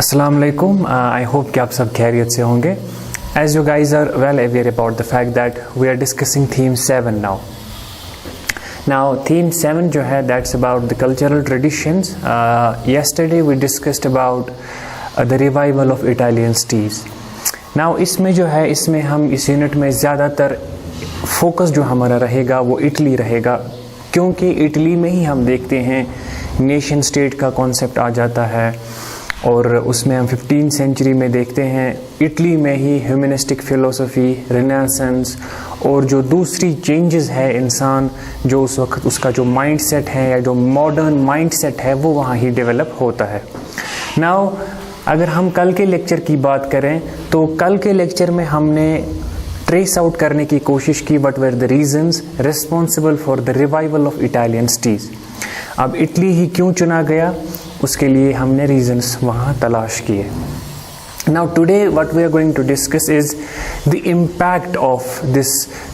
अस्सलाम वालेकुम। I hope कि आप सब खैरियत से होंगे। As you guys are well aware about the fact that we are discussing theme 7 now theme 7 जो है that's about the cultural traditions. Yesterday we discussed about the revival of Italian cities. Now इसमें जो है इसमें हम इस unit में ज़्यादातर फोकस जो हमारा रहेगा वो इटली रहेगा, क्योंकि इटली में ही हम देखते हैं नेशन स्टेट का कॉन्सेप्ट आ जाता है और उसमें हम 15वीं सेंचुरी में देखते हैं इटली में ही ह्यूमनिस्टिक फ़िलोसफी, रिनेसेंस और जो दूसरी चेंजेस है इंसान जो उस वक्त उसका जो माइंडसेट है या जो मॉडर्न माइंडसेट है वो वहाँ ही डेवलप होता है। नाउ अगर हम कल के लेक्चर की बात करें तो कल के लेक्चर में हमने ट्रेस आउट करने की कोशिश की what were the reasons responsible for the revival of Italian cities. अब इटली ही क्यों चुना गया उसके लिए हमने रीजंस वहाँ तलाश किए। Now today what we are going to discuss is the impact of this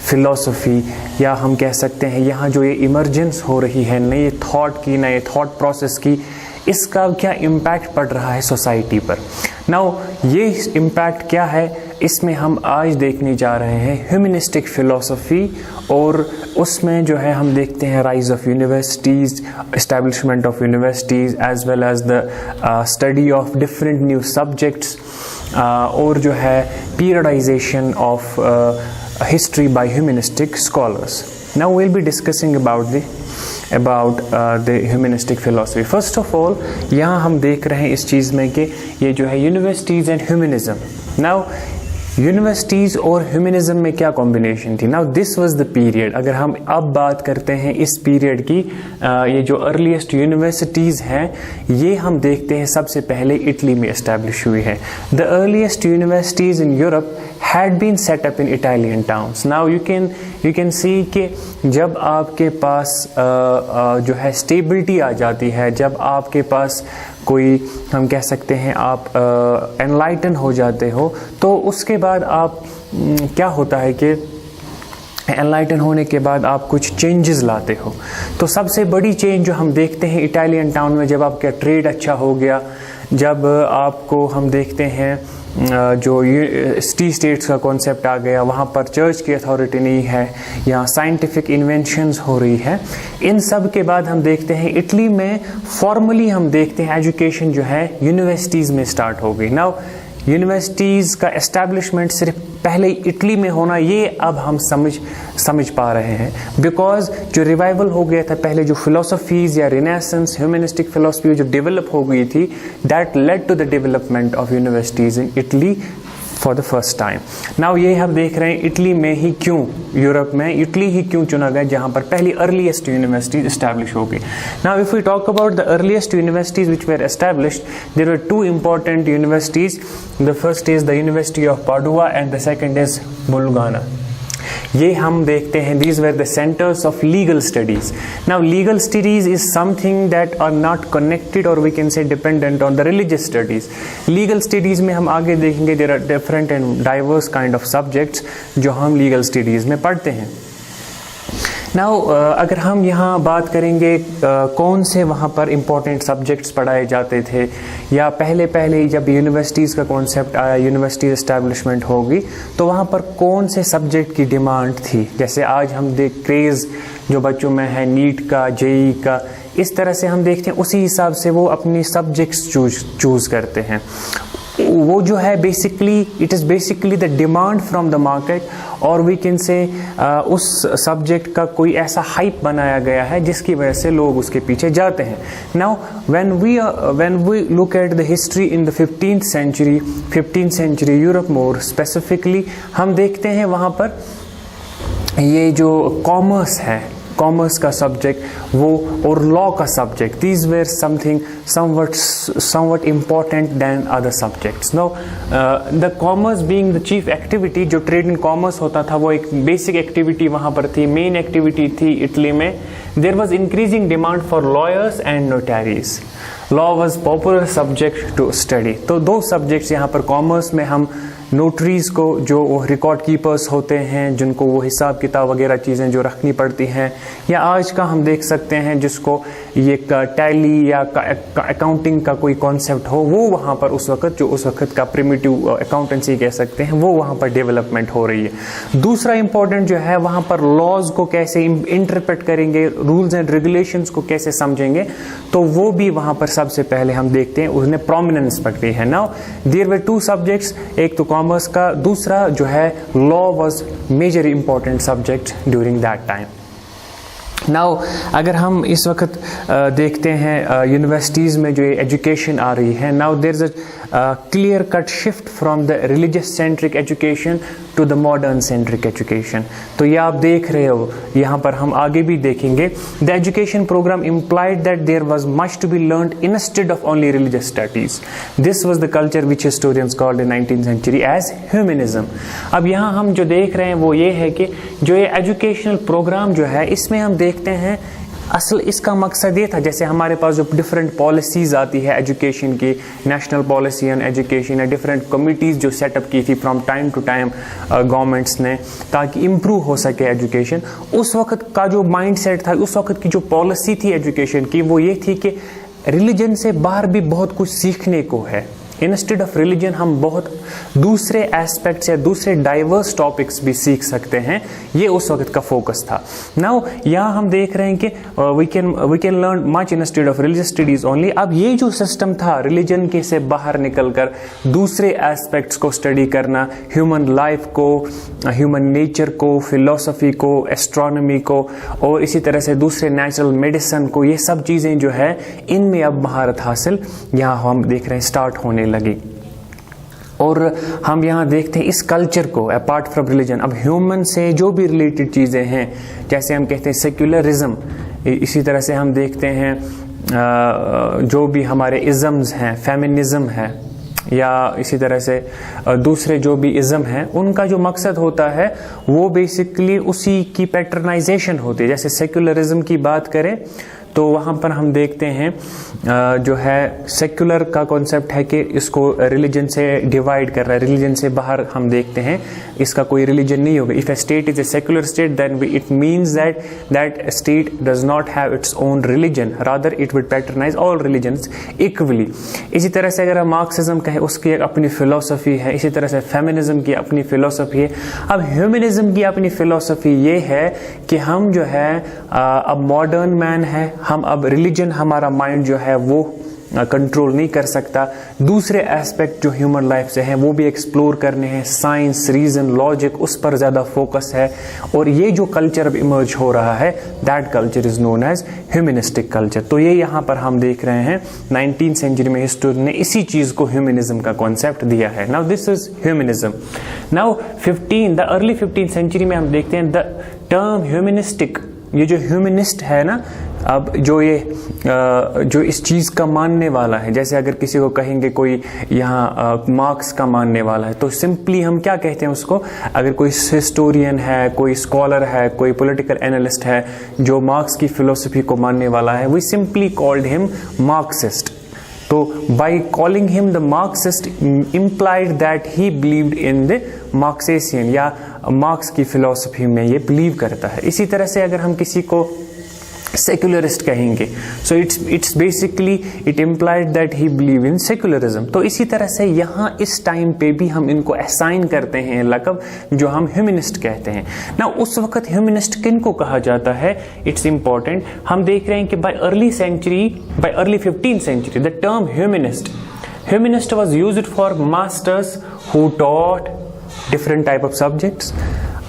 philosophy, या हम कह सकते हैं यहाँ जो ये इमर्जेंस हो रही है नए थॉट की, नए थॉट प्रोसेस की, इसका क्या इम्पैक्ट पड़ रहा है सोसाइटी पर। नाउ ये इम्पैक्ट क्या है इसमें हम आज देखने जा रहे हैं ह्यूमनिस्टिक फ़िलोसफी, और उसमें जो है हम देखते हैं rise of universities, establishment of universities as well as the study of different new subjects, और जो है periodisation of history by humanistic scholars. Now we'll be discussing about the humanistic philosophy. First of all, यहाँ हम देख रहे हैं इस चीज़ में कि ये जो है universities and humanism. Now universities और ह्यूमनिज्म में क्या कॉम्बिनेशन थी। Now this was the period, अगर हम अब बात करते हैं इस पीरियड की, ये जो अर्लीस्ट यूनिवर्सिटीज़ हैं ये हम देखते हैं सबसे पहले इटली में इस्टेब्लिश हुई है। The earliest universities in Europe had been set up in Italian towns. Now you can see कि जब आपके पास जो है स्टेबिलिटी आ जाती है, जब आपके पास कोई हम कह सकते हैं आप एनलाइटन हो जाते हो, तो उसके बाद आप क्या होता है कि एनलाइटन होने के बाद आप कुछ चेंजेस लाते हो। तो सबसे बड़ी चेंज जो हम देखते हैं इटालियन टाउन में, जब आपका ट्रेड अच्छा हो गया, जब आपको हम देखते हैं जो सिटी स्टेट्स का कॉन्सेप्ट आ गया, वहाँ पर चर्च की अथॉरिटी नहीं है, यहाँ साइंटिफिक इन्वेंशंस हो रही है, इन सब के बाद हम देखते हैं इटली में फॉर्मली हम देखते हैं एजुकेशन जो है यूनिवर्सिटीज़ में स्टार्ट हो गई। नाउ यूनिवर्सिटीज़ का एस्टैब्लिशमेंट सिर्फ पहले इटली में होना ये अब हम समझ पा रहे हैं, बिकॉज जो रिवाइवल हो गया था पहले जो फिलोसफीज़ या रिनेसेंस ह्यूमनिस्टिक फिलोसफी जो डेवलप हो गई थी, that led to the development of universities in Italy for the first time. Now ये हम देख रहे हैं इटली में ही क्यों, यूरोप में इटली ही क्यों चुना गया जहाँ पर पहली अर्लीस्ट यूनिवर्सिटीज इस्टेब्लिश हो गई। Now if we talk about the earliest universities which were established, there were two important universities. The first is the university of Padua and the second is Bologna. ये हम देखते हैं these were the centers of legal studies. Now legal studies is something that are not connected or we can say dependent on the religious studies. Legal studies में हम आगे देखेंगे there are different and diverse kind of subjects जो हम legal studies में पढ़ते हैं। Now अगर हम यहाँ बात करेंगे कौन से वहाँ पर इम्पोर्टेंट सब्जेक्ट्स पढ़ाए जाते थे, या पहले जब यूनिवर्सिटीज़ का कॉन्सेप्ट आया, यूनिवर्सिटी एस्टैब्लिशमेंट होगी, तो वहाँ पर कौन से सब्जेक्ट की डिमांड थी। जैसे आज हम क्रेज़ जो बच्चों में है नीट का, जेई का, इस तरह से हम देखते हैं उसी हिसाब से वो अपनी सब्जेक्ट्स चूज़ करते हैं। वो जो है basically it is basically the demand from the market, और वी कैन से उस सब्जेक्ट का कोई ऐसा हाइप बनाया गया है जिसकी वजह से लोग उसके पीछे जाते हैं। Now when we look at the history in the 15th century Europe more specifically, हम देखते हैं वहाँ पर ये जो कॉमर्स है, कॉमर्स का सब्जेक्ट वो और लॉ का subject, these were something somewhat important than other subjects. Now the commerce being the chief activity, जो ट्रेड इन कॉमर्स होता था वो एक बेसिक एक्टिविटी वहाँ पर थी, मेन एक्टिविटी थी इटली में। There was increasing demand for lawyers and notaries. Law was popular subject to study. तो दो सब्जेक्ट्स यहाँ पर कॉमर्स में हम नोटरीज़ को, जो रिकॉर्ड कीपर्स होते हैं जिनको वो हिसाब किताब वगैरह चीज़ें जो रखनी पड़ती हैं, या आज का हम देख सकते हैं जिसको ये टैली या अकाउंटिंग का कोई कॉन्सेप्ट हो, वो वहाँ पर उस वक्त जो उस वक्त का प्रिमिटिव अकाउंटेंसी कह सकते हैं, वो वहाँ पर डेवलपमेंट हो रही है। दूसरा इंपॉर्टेंट जो है, वहाँ पर लॉज को कैसे इंटरप्रेट करेंगे, रूल्स एंड रेगुलेशंस को कैसे समझेंगे, तो वो भी वहाँ पर सबसे पहले हम देखते हैं उसने प्रोमिनेंस पकड़ी है। Now there were two subjects, एक तो कॉमर्स का, दूसरा जो है law was major important subject during that time. Now अगर हम इस वक्त देखते हैं यूनिवर्सिटीज़ में जो एजुकेशन आ रही है, now there is a clear cut shift from the religious centric education to the modern centric education. तो ये आप देख रहे हो, यहाँ पर हम आगे भी देखेंगे। The education programme implied that there was much to be learned instead of only religious studies. This was the culture which historians called in 19th century as humanism. अब यहाँ हम जो देख रहे हैं वो ये है कि जो ये एजुकेशनल प्रोग्राम जो है, इसमें हम देखते हैं असल इसका मकसद ये था, जैसे हमारे पास जो डिफरेंट पॉलिसीज़ आती है एजुकेशन की, नेशनल पॉलिसी ऑन एजुकेशन या डिफरेंट कमिटीज़ जो सेटअप की थी from time to time governments ने, ताकि इम्प्रूव हो सके एजुकेशन। उस वक्त का जो माइंडसेट था, उस वक्त की जो पॉलिसी थी एजुकेशन की, वो ये थी कि रिलीजन से बाहर भी बहुत कुछ सीखने को है। इंस्टेड ऑफ रिलीजन हम बहुत दूसरे एस्पेक्ट्स या दूसरे डाइवर्स टॉपिक्स भी सीख सकते हैं, ये उस वक्त का फोकस था। नाउ यहाँ हम देख रहे हैं कि we can learn much instead of religious studies only. अब ये जो सिस्टम था रिलीजन के से बाहर निकलकर दूसरे एस्पेक्ट्स को स्टडी करना, ह्यूमन लाइफ को, ह्यूमन नेचर को, फिलोसफी को, एस्ट्रोनॉमी को, और इसी तरह से दूसरे नेचुरल मेडिसिन को, ये सब चीज़ें जो है इनमें अब महारत हासिल यहाँ हम देख रहे हैं स्टार्ट होने लगी। और हम यहाँ देखते हैं इस कल्चर को अपार्ट फ्रॉम रिलीजन, अब ह्यूमन से जो भी रिलेटेड चीज़ें हैं, जैसे हम कहते हैं सेक्युलरिज्म, इसी तरह से हम देखते हैं जो भी हमारे इज़म्स हैं, फेमिनिज्म है, या इसी तरह से दूसरे जो भी इज़म हैं, उनका जो मकसद होता है वो बेसिकली उसी की पैटर्नाइजेशन होती है। जैसे सेक्युलरिज्म की बात करें तो वहाँ पर हम देखते हैं जो है सेक्युलर का कॉन्सेप्ट है कि इसको रिलीजन से डिवाइड कर रहा है, रिलीजन से बाहर हम देखते हैं इसका कोई रिलीजन नहीं होगा। If a state is a secular state then it means that state does not have its own religion, rather it would patronise all religions equally. इसी तरह से अगर हम मार्क्सिज्म कहें, उसकी एक अपनी फिलोसफी है, इसी तरह से फेमिनिज्म की अपनी फिलोसफी है। अब ह्यूमनिज्म की अपनी फिलोसफी ये है कि हम जो है अब मॉडर्न मैन है, हम अब रिलीजन हमारा माइंड जो है वो कंट्रोल नहीं कर सकता, दूसरे एस्पेक्ट जो ह्यूमन लाइफ से हैं वो भी एक्सप्लोर करने हैं, साइंस, रीजन, लॉजिक, उस पर ज़्यादा फोकस है। और ये जो कल्चर अब इमर्ज हो रहा है, that culture is known as humanistic culture. तो ये यहाँ पर हम देख रहे हैं 19th सेंचुरी में हिस्टोरियन ने इसी चीज़ को ह्यूमनिज्म का कॉन्सेप्ट दिया है। Now this is humanism. Now the early 15th century में हम देखते हैं द टर्म ह्यूमनिस्टिक, ये जो ह्यूमनिस्ट है ना, अब जो इस चीज़ का मानने वाला है, जैसे अगर किसी को कहेंगे कोई यहाँ मार्क्स का मानने वाला है, तो सिंपली हम क्या कहते हैं उसको, अगर कोई हिस्टोरियन है, कोई स्कॉलर है, कोई पॉलिटिकल एनालिस्ट है जो मार्क्स की फिलोसफी को मानने वाला है, we simply called him Marxist. तो by calling him the Marxist implied that he believed in the Marxian, या मार्क्स की फिलोसफी में ये बिलीव करता है। इसी तरह से अगर हम किसी को सेक्युलरिस्ट कहेंगे, so it's basically it implied that he believe in secularism. तो इसी तरह से यहाँ इस टाइम पे भी हम इनको असाइन करते हैं लक़ब जो हम ह्यूमनिस्ट कहते हैं ना। उस वक्त ह्यूमनिस्ट किन को कहा जाता है, इट्स इंपॉर्टेंट। हम देख रहे हैं कि by early 15th century the term humanist was used for masters who taught different type of subjects.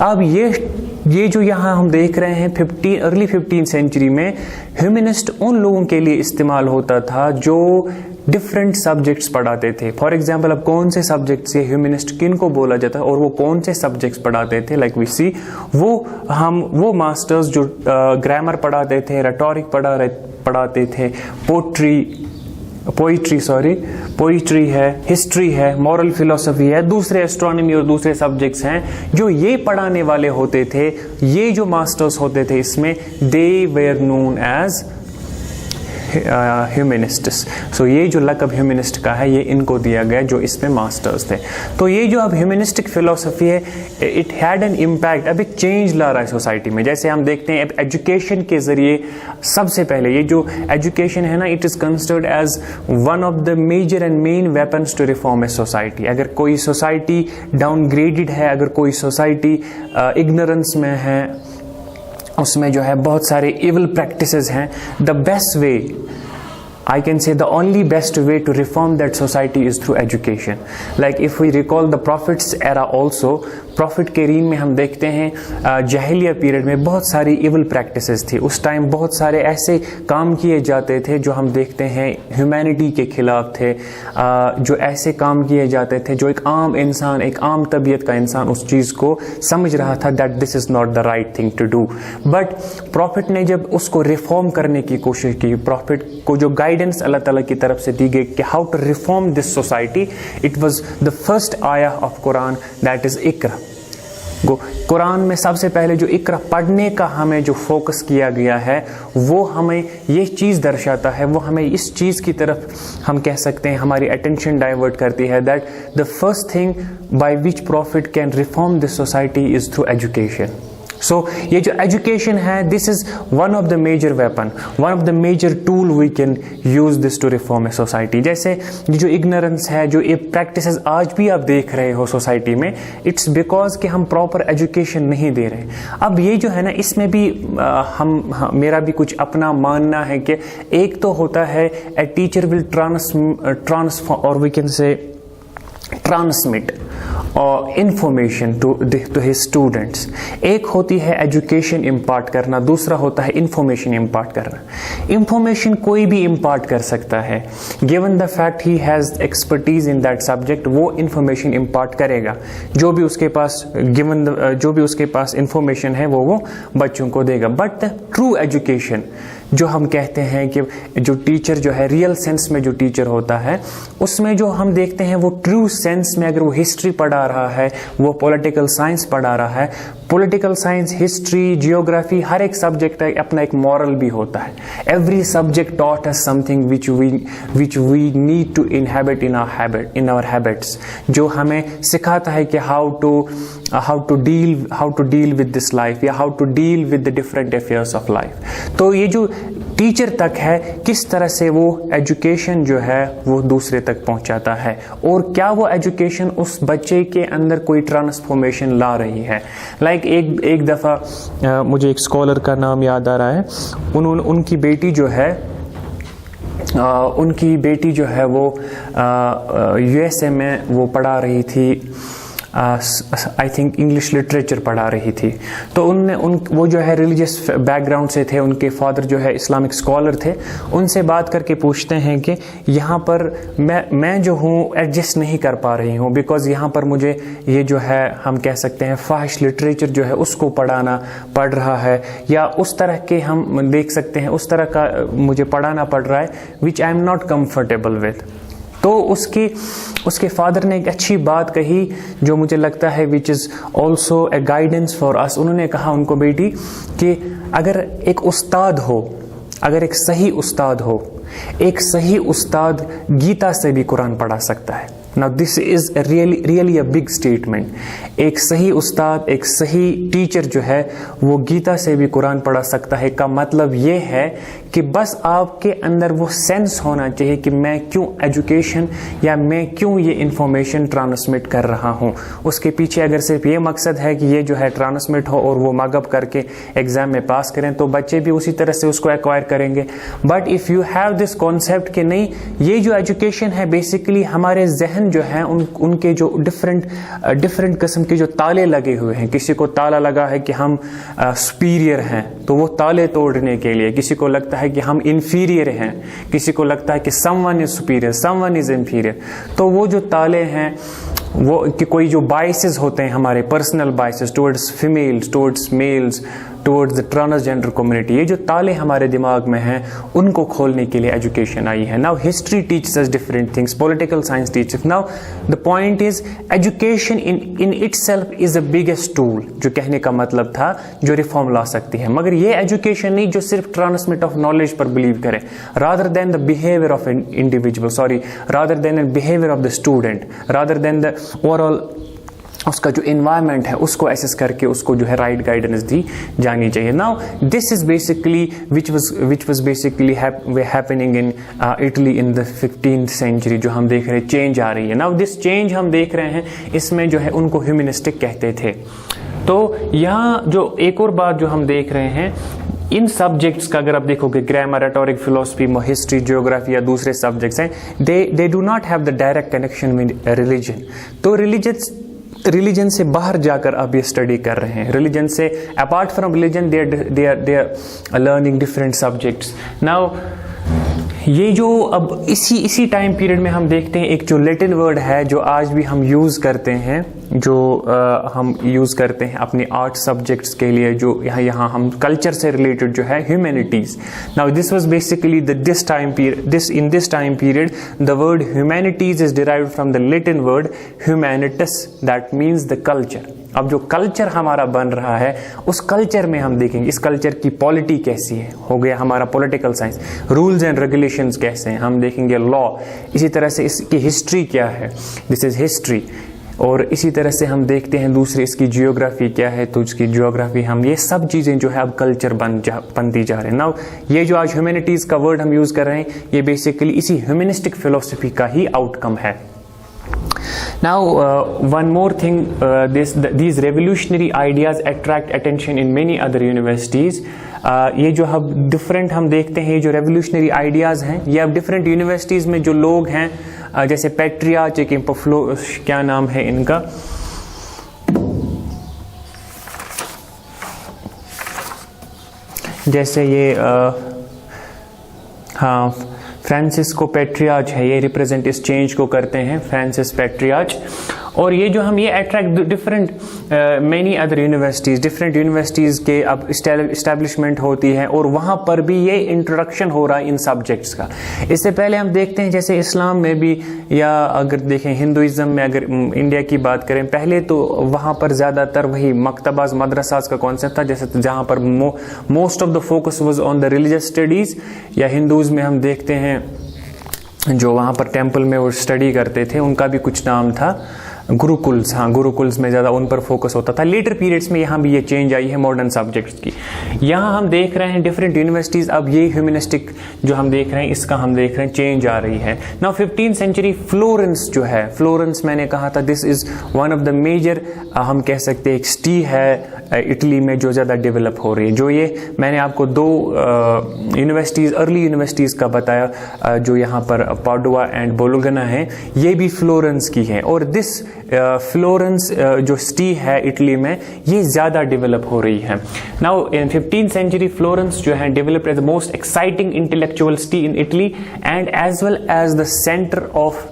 अब ये जो यहाँ हम देख रहे हैं अर्ली 15th सेंचुरी में, ह्यूमनिस्ट उन लोगों के लिए इस्तेमाल होता था जो डिफरेंट सब्जेक्ट्स पढ़ाते थे। फॉर एग्जाम्पल, अब कौन से सब्जेक्ट से ह्यूमनिस्ट किन को बोला जाता है और वो कौन से सब्जेक्ट्स पढ़ाते थे, लाइक वी सी वो मास्टर्स जो ग्रामर पढ़ाते थे, रेटोरिक पढ़ाते थे, पोइट्री है, हिस्ट्री है, मॉरल फिलोसफी है, दूसरे एस्ट्रोनॉमी और दूसरे सब्जेक्ट्स हैं जो ये पढ़ाने वाले होते थे। ये जो मास्टर्स होते थे इसमें दे वेर नोन एज ह्यूमनिस्ट्स। सो ये जो लक़ब ह्यूमनिस्ट का है ये इनको दिया गया जो इसमें मास्टर्स थे। तो ये जो अब ह्यूमनिस्टिक फिलोसफी है इट हैड एन इम्पैक्ट, अब एक चेंज ला रहा है सोसाइटी में। जैसे हम देखते हैं अब एजुकेशन के ज़रिए सबसे पहले ये जो एजुकेशन है ना, it is considered as one of the major and main weapons to reform a society. अगर कोई सोसाइटी डाउनग्रेडेड है, अगर कोई सोसाइटी इग्नोरेंस में है, उसमें जो है बहुत सारे इविल प्रैक्टिसेस हैं, the best way I can say the only best way to reform that society is through education. Like if we recall the Prophet's era also, profit के रीन में हम देखते हैं जahiliya पीरियड में बहुत सारी इवल प्रैक्टिसेस थी। उस टाइम बहुत सारे ऐसे काम किए जाते थे जो हम देखते हैं ह्यूमैनिटी के खिलाफ थे, जो ऐसे काम किए जाते थे जो एक आम इंसान, एक आम तबीयत का इंसान उस चीज़ को समझ रहा था that this is not the right thing to do. But prophet ने जब उसको रिफॉर्म करने की कोशिश की, प्रॉफिट को जो गाइडेंस अल्लाह ताला की तरफ से दी गई कि how to reform this society, it was the first आया ऑफ कुरान दैट इज़ इकरा। कुरान में सबसे पहले जो इकरा पढ़ने का हमें जो फोकस किया गया है वो हमें ये चीज़ दर्शाता है, वो हमें इस चीज़ की तरफ हम कह सकते हैं हमारी अटेंशन डाइवर्ट करती है that the first thing by which prophet can reform this society is through education. So ये जो एजुकेशन है this is one of the major weapon, one of the major tool we can use this to reform a society. जैसे ये जो ignorance है, जो ये practices आज भी आप देख रहे हो सोसाइटी में, इट्स बिकॉज कि हम प्रॉपर एजुकेशन नहीं दे रहे। अब ये जो है ना, इसमें भी मेरा भी कुछ अपना मानना है कि एक तो होता है ए टीचर विल ट्रांसफॉर्म और वी कैन से ट्रांसमिट और इंफॉर्मेशन टू हिज स्टूडेंट्स। एक होती है एजुकेशन इम्पार्ट करना, दूसरा होता है इंफॉर्मेशन इम्पार्ट करना। इंफॉर्मेशन कोई भी इम्पार्ट कर सकता है, given the fact he has expertise in that subject, वो इंफॉर्मेशन इम्पार्ट करेगा। जो भी उसके पास जो भी उसके पास इंफॉर्मेशन है वो बच्चों को देगा। बट ट्रू एजुकेशन जो हम कहते हैं कि जो टीचर जो है रियल सेंस में जो टीचर होता है, उसमें जो हम देखते हैं वो ट्रू सेंस में अगर वो हिस्ट्री पढ़ा रहा है, वो पॉलिटिकल साइंस पढ़ा रहा है, पॉलिटिकल साइंस, हिस्ट्री, जियोग्राफी, हर एक सब्जेक्ट है अपना एक मॉरल भी होता है। Every subject taught us something which we need to inhabit in our habits, जो हमें सिखाता है कि how to deal with this life या how to deal with the different affairs of life. तो ये जो टीचर तक है, किस तरह से वो एजुकेशन जो है वो दूसरे तक पहुंचाता है, और क्या वो एजुकेशन उस बच्चे के अंदर कोई ट्रांसफॉर्मेशन ला रही है। लाइक एक दफ़ा मुझे एक स्कॉलर का नाम याद आ रहा है, उनकी बेटी जो है वो USA में वो पढ़ा रही थी, आई थिंक इंग्लिश लिटरेचर पढ़ा रही थी। तो वो जो है रिलीजियस बैकग्राउंड से थे, उनके फादर जो है इस्लामिक स्कॉलर थे। उनसे बात करके पूछते हैं कि यहाँ पर मैं जो हूँ एडजस्ट नहीं कर पा रही हूँ, बिकॉज यहाँ पर मुझे ये जो है हम कह सकते हैं फाहिश लिटरेचर जो है उसको पढ़ रहा है, या उस तरह के हम देख सकते हैं उस तरह का मुझे पढ़ाना पड़ रहा है which I am not comfortable with. तो उसके फादर ने एक अच्छी बात कही जो मुझे लगता है which is also a guidance for us. उन्होंने कहा उनको बेटी कि अगर एक उस्ताद हो, अगर एक सही उस्ताद गीता से भी कुरान पढ़ा सकता है। Now this is really a big statement। एक सही उस्ताद, एक सही टीचर जो है वो गीता से भी कुरान पढ़ा सकता है। का मतलब ये है कि बस आपके अंदर वो सेंस होना चाहिए कि मैं क्यों एजुकेशन या मैं क्यों ये इंफॉर्मेशन ट्रांसमिट कर रहा हूँ। उसके पीछे अगर सिर्फ ये मकसद है कि ये जो है ट्रांसमिट हो और वो मगअप करके एग्जाम में पास करें, तो बच्चे भी उसी तरह से उसको एक्वायर करेंगे। But if you have this concept कि नहीं, ये जो एजुकेशन है बेसिकली हमारे जहन जो है उनके जो डिफरेंट किस्म के जो ताले लगे हुए हैं। किसी को ताला लगा है कि हम सुपीरियर हैं, तो वो ताले तोड़ने के लिए, किसी को लगता है कि हम इन्फीरियर हैं, किसी को लगता है कि someone is superior, someone is inferior. तो वो जो ताले हैं वो कि कोई जो बायसेस होते हैं हमारे personal biases towards females, towards males, towards the transgender community. ये जो ताले हमारे दिमाग में हैं उनको खोलने के लिए एजुकेशन आई है। Now history teaches us different things, political science teaches. Now the point is education in itself is the biggest tool, जो कहने का मतलब था जो रिफॉर्म ला सकती है। मगर ये एजुकेशन नहीं जो सिर्फ ट्रांसमिट ऑफ नॉलेज पर बिलीव करे, rather than the behaviour of individual, rather than the behaviour of the student, rather than the overall उसका जो इन्वायरमेंट है उसको एसेस करके उसको जो है राइट गाइडेंस दी जानी चाहिए। Now this is basically which was basically happening in Italy in the 15th century. जो हम देख रहे हैं चेंज आ रही है। नाउ दिस चेंज हम देख रहे हैं, इसमें जो है उनको ह्यूमनिस्टिक कहते थे। तो यहाँ जो एक और बात जो हम देख रहे हैं, इन सब्जेक्ट्स का अगर आप देखोगे, grammar, rhetoric, philosophy, history, geography या दूसरे सब्जेक्ट्स हैं, they do not have the direct connection with religion. तो रिलीजन से बाहर जाकर आप ये स्टडी कर रहे हैं। रिलीजन से apart from religion they are learning different subjects. Now ये जो अब इसी टाइम पीरियड में हम देखते हैं एक जो लैटिन वर्ड है जो आज भी हम यूज करते हैं, जो हम यूज करते हैं अपने आर्ट सब्जेक्ट्स के लिए, जो यहाँ हम कल्चर से रिलेटेड जो है humanities. Now this was basically this time period the word humanities is derived from the Latin word humanitas, that means the culture. अब जो कल्चर हमारा बन रहा है उस कल्चर में हम देखेंगे इस कल्चर की पॉलिटी कैसी है, हो गया हमारा political science, rules and regulations कैसे हैं, हम देखेंगे लॉ, इसी तरह से इसकी हिस्ट्री क्या है, दिस इज हिस्ट्री। और इसी तरह से हम देखते हैं दूसरी इसकी जियोग्राफी क्या है, तो उसकी जियोग्राफी हम ये सब चीजें जो है अब कल्चर बनती जा रहे हैं। नाउ ये जो आज ह्यूमैनिटीज का वर्ड हम यूज कर रहे हैं ये बेसिकली इसी ह्यूमनिस्टिक फिलोसफी का ही आउटकम है। Now, one more thing, these revolutionary ideas attract attention in many other universities. ये जो हम देखते हैं, ये जो revolutionary ideas हैं, ये अब different universities में जो लोग हैं, जैसे पेट्रियार्च, एक क्या नाम है इनका, जैसे ये हाँ फ्रांसिस्को पेट्रियार्च है, ये रिप्रेजेंट इस चेंज को करते हैं, फ्रांसिस पेट्रियार्च। और ये जो हम ये attract different many other universities, different universities के अब इस्टेब्लिशमेंट होती है और वहाँ पर भी ये इंट्रोडक्शन हो रहा है इन सब्जेक्ट्स का। इससे पहले हम देखते हैं जैसे इस्लाम में भी, या अगर देखें हिंदुइज्म में, अगर इंडिया की बात करें, पहले तो वहाँ पर ज़्यादातर वही मकतबाज मदरसाज का कॉन्सेप्ट था, जैसे जहाँ पर most of the focus was on the religious studies. या हिंदूज़ में हम देखते हैं जो वहाँ पर टेम्पल में वो स्टडी करते थे उनका भी कुछ नाम था, गुरुकुल्स। हाँ, गुरुकुल्स में ज़्यादा उन पर फोकस होता था। लेटर पीरियड्स में यहाँ भी ये चेंज आई है मॉडर्न सब्जेक्ट्स की। यहाँ हम देख रहे हैं डिफरेंट यूनिवर्सिटीज़ अब ये ह्यूमनिस्टिक जो हम देख रहे हैं इसका हम देख रहे हैं चेंज आ रही है। नाउ 15th सेंचुरी फ्लोरेंस जो है, फ्लोरेंस मैंने कहा था this is one of the major, हम कह सकते हैं एक सिटी है इटली में जो ज़्यादा डेवलप हो रही है। जो ये मैंने आपको दो यूनिवर्सिटीज़, अर्ली यूनिवर्सिटीज़ का बताया, जो यहाँ पर पाडुआ एंड बोलोगना है, ये भी फ्लोरेंस की है। और दिस फ्लोरेंस जो सिटी है इटली में ये ज़्यादा डेवलप हो रही है। Now in 15th century Florence जो है developed as the most exciting intellectual city in Italy and as well as the centre of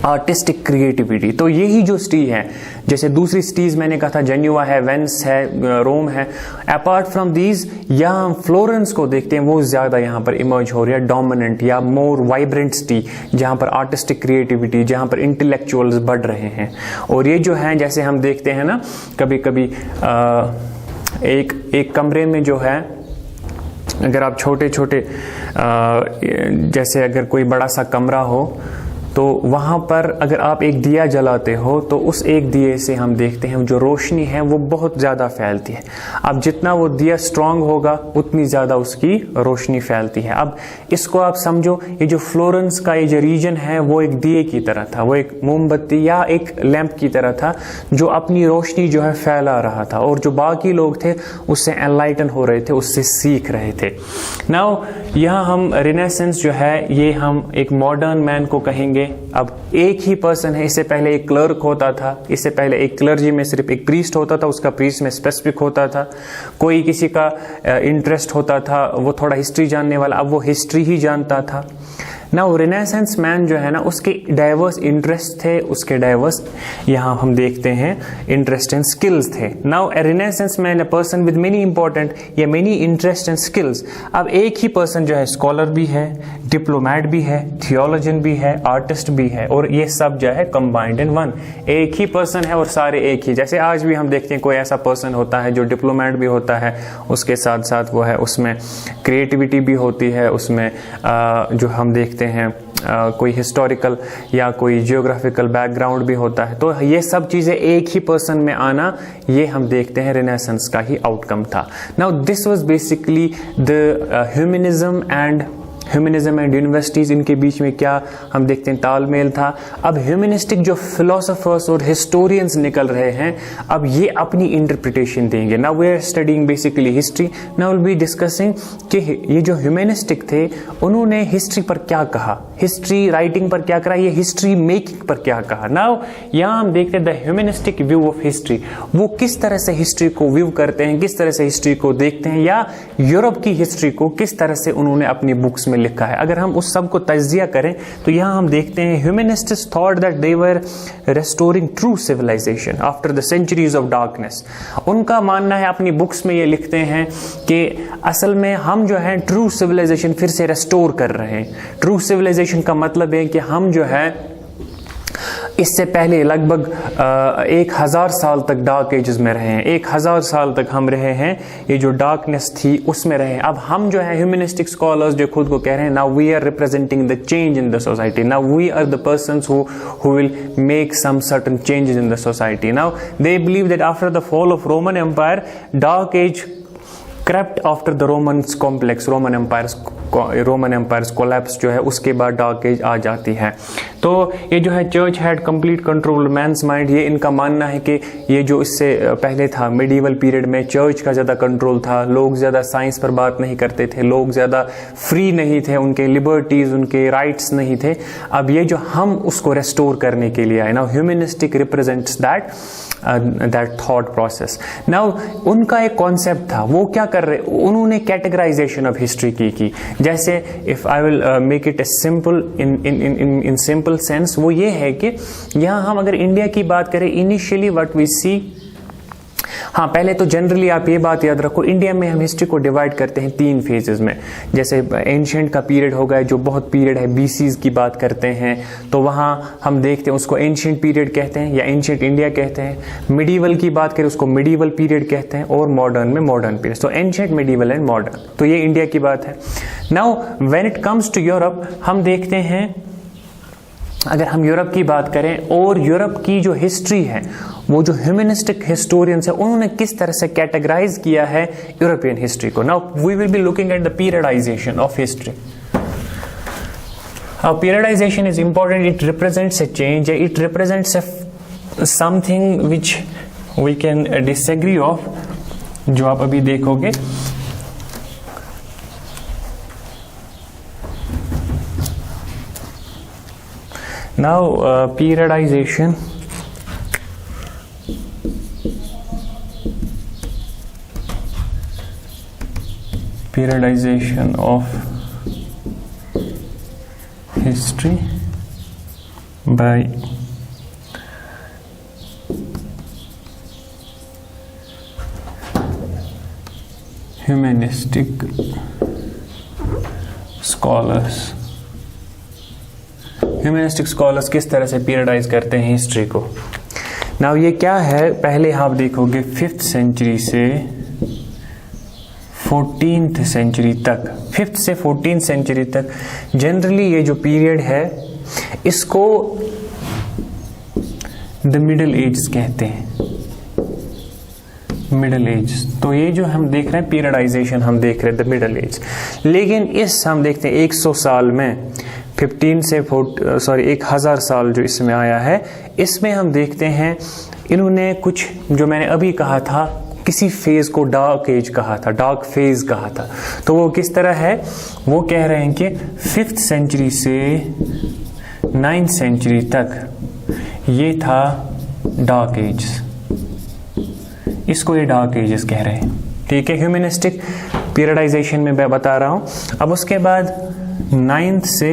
artistic creativity. तो यही जो सिटी है, जैसे दूसरी सिटीज मैंने कहा था जेन्युआ है, वेनिस है, रोम है, अपार्ट फ्रॉम दीज यहाँ हम फ्लोरेंस को देखते हैं, वो ज्यादा यहाँ पर इमर्ज हो रही है, डोमिनेंट या मोर वाइब्रेंट सिटी, जहाँ पर आर्टिस्टिक क्रिएटिविटी, जहाँ पर इंटेलेक्चुअल्स बढ़ रहे हैं। और ये जो है जैसे हम देखते हैं ना कभी कभी एक कमरे में जो है, अगर आप छोटे छोटे जैसे अगर कोई बड़ा सा कमरा हो तो वहाँ पर अगर आप एक दिया जलाते हो तो उस एक दिए से हम देखते हैं जो रोशनी है वो बहुत ज़्यादा फैलती है। अब जितना वो दिया स्ट्रांग होगा उतनी ज़्यादा उसकी रोशनी फैलती है। अब इसको आप समझो, ये जो फ्लोरेंस का ये जो रीजन है वो एक दिए की तरह था, वो एक मोमबत्ती या एक लैंप की तरह था जो अपनी रोशनी जो है फैला रहा था, और जो बाकी लोग थे उससे एनलाइटन हो रहे थे, उससे सीख रहे थे। नाउ यहाँ हम रिनेसेंस जो है ये हम एक मॉडर्न मैन को कहेंगे, अब एक ही पर्सन है, इससे पहले एक क्लर्क होता था, इससे पहले एक क्लर्जी में सिर्फ एक प्रीस्ट होता था, उसका प्रीस्ट में स्पेसिफिक होता था, कोई किसी का इंटरेस्ट होता था वो थोड़ा हिस्ट्री जानने वाला, अब वो हिस्ट्री ही जानता था। नाउ रेनेसेंस मैन जो है ना, उसके डाइवर्स इंटरेस्ट थे, उसके डाइवर्स यहाँ हम देखते हैं इंटरेस्ट एंड स्किल्स थे। Now A renaissance man, a person with many important या मेनी इंटरेस्ट एंड स्किल्स। अब एक ही पर्सन जो है स्कॉलर भी है, डिप्लोमैट भी है, थियोलॉजियन भी है, आर्टिस्ट भी है, और ये सब जो है कंबाइंड इन वन। एक ही पर्सन है और सारे एक ही, जैसे आज भी हम देखते हैं कोई ऐसा पर्सन होता है जो डिप्लोमैट भी होता है, उसके साथ साथ वो है उसमें क्रिएटिविटी भी होती है, उसमें जो हम देखते हैं कोई हिस्टोरिकल या कोई जियोग्राफिकल बैकग्राउंड भी होता है। तो ये सब चीज़ें एक ही पर्सन में आना, ये हम देखते हैं रेनेसेंस का ही आउटकम था। Now this was basically the humanism and universities, इनके बीच में क्या हम देखते हैं तालमेल था। अब ह्यूमनिस्टिक जो फिलोसोफर्स और हिस्टोरियंस निकल रहे हैं, अब ये अपनी इंटरप्रिटेशन देंगे। Now we are studying basically history, now will be discussing कि ये जो ह्यूमनिस्टिक थे उन्होंने हिस्ट्री पर क्या कहा, हिस्ट्री राइटिंग पर क्या करा, ये हिस्ट्री मेकिंग पर क्या कहा। नाउ यहाँ हम देखते हैं the humanistic view of history, वो किस तरह से हिस्ट्री को व्यू करते हैं, किस तरह से हिस्ट्री को देखते हैं, या यूरोप की हिस्ट्री को किस तरह से उन्होंने अपनी बुक्स में लिखा है। अगर हम उस सब को तज्जिया करें तो यहां हम देखते हैं humanists thought that they were restoring true civilisation after the centuries of darkness. उनका मानना है, अपनी बुक्स में ये लिखते हैं कि असल में हम जो है ट्रू सिविलाइजेशन फिर से रेस्टोर कर रहे हैं। ट्रू सिविलाइजेशन का मतलब है कि हम जो है इससे पहले लगभग 1000 साल तक डार्क एजेस में रहे हैं, 1000 साल तक हम रहे हैं, ये जो डार्कनेस थी उसमें रहे हैं। अब हम जो है ह्यूमनिस्टिक स्कॉलर्स जो खुद को कह रहे हैं, now we are representing the change in the society, now we are the persons who will make some certain changes in the society. Now they believe that after the fall of Roman Empire, dark age crept after the Romans complex, Roman empires collapse जो है उसके बाद dark as आ जाती है। तो ये जो है church had complete control men's mind, ये इनका मानना है कि ये जो इससे पहले था मिडिवल पीरियड में चर्च का ज़्यादा कंट्रोल था, लोग ज़्यादा साइंस पर बात नहीं करते थे, लोग ज़्यादा फ्री नहीं थे, उनके लिबर्टीज उनके राइट्स नहीं थे। अब ये जो हम उसको रेस्टोर करने के लिए आए। Now humanistic represents that thought process. Now उनका एक कॉन्सेप्ट था, वो क्या कर रहे, उन्होंने कैटेगराइजेशन ऑफ हिस्ट्री की जैसे if I will make it simple in simple sense, वो ये है कि यहां हम अगर इंडिया की बात करें, इनिशियली व्हाट वी सी, हाँ पहले तो जनरली आप ये बात याद रखो, इंडिया में हम हिस्ट्री को डिवाइड करते हैं 3 फेजेस में। जैसे एंशिएंट का पीरियड होगा, जो बहुत पीरियड है, बीसीज की बात करते हैं तो वहां हम देखते हैं उसको एंशिएंट पीरियड कहते हैं या एंशिएंट इंडिया कहते हैं। मिडिवल की बात करें उसको मिडिवल पीरियड कहते हैं, और मॉडर्न में मॉडर्न पीरियड। तो एंशिएंट, मिडिवल एंड मॉडर्न, तो ये इंडिया की बात है। Now when it comes to Europe, हम देखते हैं अगर हम यूरोप की बात करें और यूरोप की जो हिस्ट्री है, वो जो ह्यूमनिस्टिक हिस्टोरियंस है उन्होंने किस तरह से कैटेगराइज किया है यूरोपियन हिस्ट्री को। Now we will be looking at the periodisation of history. Periodisation is important, it represents a change, it represents something which we can disagree of, जो आप अभी देखोगे। Now periodization of history by humanistic scholars। Humanistic scholars किस तरह से पीरियडाइज करते हैं history को। नाउ ये क्या है, पहले आप देखोगे 5th सेंचुरी से 14th सेंचुरी तक, 5th से 14th सेंचुरी तक जनरली ये जो पीरियड है इसको द मिडिल एज कहते हैं, मिडिल एज। तो ये जो हम देख रहे हैं पीरियडाइजेशन, हम देख रहे हैं द मिडिल एज। लेकिन इस हम देखते हैं 100 साल में 15 से 1000 साल जो इसमें आया है, इसमें हम देखते हैं इन्होंने कुछ जो मैंने अभी कहा था, किसी फेज को डार्क एज कहा था, डार्क फेज कहा था। तो वो किस तरह है, वो कह रहे हैं कि 5th सेंचुरी से 9th सेंचुरी तक ये था डार्क एज, इसको ये डार्क एजेस कह रहे हैं, ठीक है। ह्यूमनिस्टिक पीरियडाइजेशन में मैं बता रहा हूं। अब उसके बाद 9th से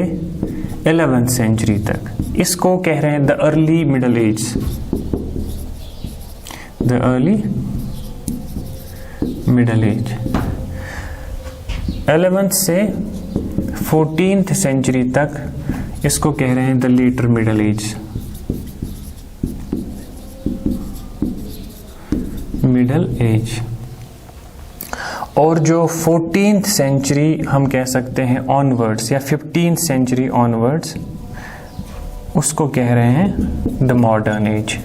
11th सेंचुरी तक इसको कह रहे हैं the early middle age, the early middle age. 11th से 14th सेंचुरी तक इसको कह रहे हैं the later middle age, middle age. और जो 14th सेंचुरी हम कह सकते हैं ऑनवर्ड्स या 15th सेंचुरी ऑनवर्ड्स, उसको कह रहे हैं द मॉडर्न एज।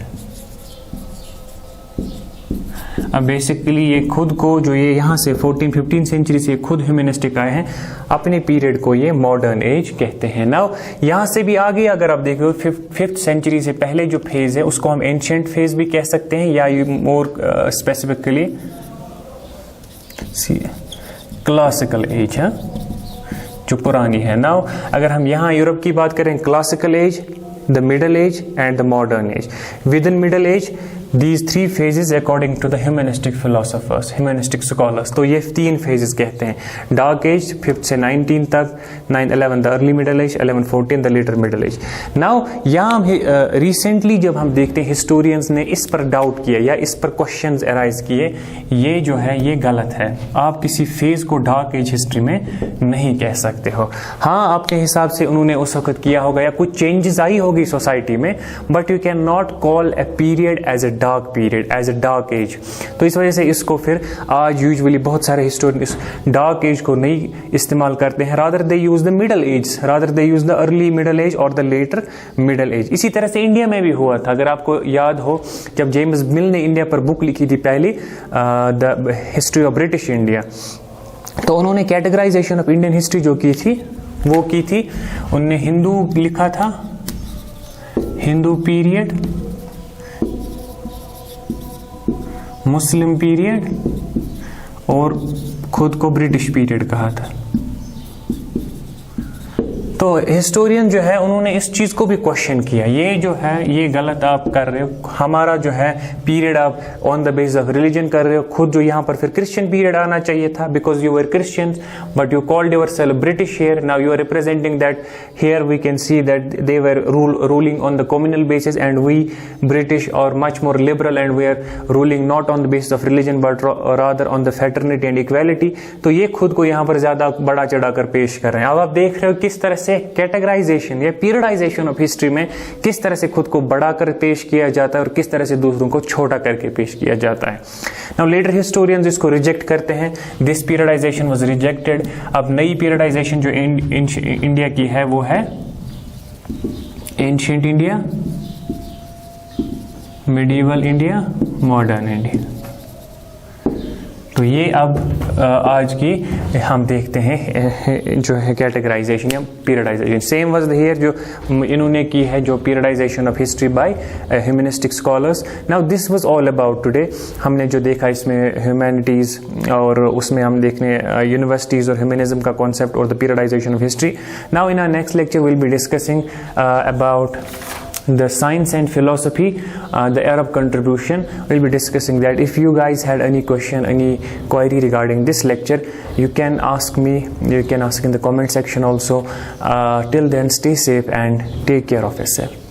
अब बेसिकली ये खुद को जो ये यहाँ से 14-15 सेंचुरी से खुद ह्यूमनिस्टिक आए हैं, अपने पीरियड को ये मॉडर्न एज कहते हैं। नाउ यहाँ से भी आगे अगर आप देखो 5th सेंचुरी से पहले जो फेज है उसको हम एंशिएंट फेज भी कह सकते हैं, या मोर स्पेसिफिकली क्लासिकल एज है, जो पुरानी है। नाउ अगर हम यहाँ यूरोप की बात करें, classical as, the middle age and the modern age. Within middle age, these three phases according to the humanistic philosophers, humanistic scholars. तो ये 3 phases कहते हैं, dark age 5th से 19 तक, 9-11 the early middle age, 11-14 the later middle age. Now यहाँ recently जब हम देखते हैं historians ने इस पर डाउट किया या इस पर questions arise किए, ये जो है ये गलत है। आप किसी फेज को डार्क एज हिस्ट्री में नहीं कह सकते हो। हाँ, आपके हिसाब से उन्होंने उस वक्त किया होगा या कुछ चेंजेस आई होगी सोसाइटी में, but you can not call a period as a dark period, as a dark age. तो इस वजह से इसको फिर आज यूजुअली बहुत सारे हिस्टोरियन इस डार्क एज को नहीं इस्तेमाल करते हैं, rather they use the middle age, rather they use the early middle age और द लेटर मिडल एज। इसी तरह से इंडिया में भी हुआ था। अगर आपको याद हो, जब जेम्स मिल ने इंडिया पर बुक लिखी थी पहली, the history of British India, तो उन्होंने कैटेगराइजेशन ऑफ इंडियन हिस्ट्री जो की थी वो की थी, उनने हिंदू लिखा था, हिंदू पीरियड, मुस्लिम पीरियड और खुद को ब्रिटिश पीरियड कहा था। तो हिस्टोरियन जो है उन्होंने इस चीज को भी क्वेश्चन किया, ये जो है ये गलत आप कर रहे हो, हमारा जो है पीरियड आप on the basis of religion कर रहे हो। खुद जो यहाँ पर फिर क्रिश्चियन पीरियड आना चाहिए था, because you were Christians but you called yourself British here, now you are representing that here we can see that they were ruling on the communal basis and we British are much more liberal and we are ruling not on the basis of religion but rather on the fraternity and equality. तो ये खुद को यहाँ पर ज्यादा बड़ा चढ़ाकर पेश कर रहे हैं। अब आप देख रहे हो किस तरह से कैटेगराइजेशन या पीरियडाइजेशन ऑफ हिस्ट्री में किस तरह से खुद को बड़ा कर पेश किया जाता है और किस तरह से दूसरों को छोटा करके पेश किया जाता है। नाउ लेटर हिस्टोरियंस इसको रिजेक्ट करते हैं, दिस पीरियडाइजेशन वाज रिजेक्टेड। अब नई पीरियडाइजेशन जो इंडिया की है वो है ancient India, medieval India, modern India. तो ये अब आज की हम देखते हैं जो है कैटेगराइजेशन या पीरियडाइजेशन। सेम वाज हियर जो इन्होंने की है, जो periodisation of history by humanistic scholars. Now this was all about today. हमने जो देखा इसमें ह्यूमैनिटीज और उसमें हम देखने यूनिवर्सिटीज और ह्यूमनिज्म का कॉन्सेप्ट और the periodisation of history. Now in our next lecture will be discussing about the science and philosophy, the Arab contribution. We'll be discussing that. If you guys had any question, any query regarding this lecture, you can ask me, you can ask in the comment section also. Till then, stay safe and take care of yourself.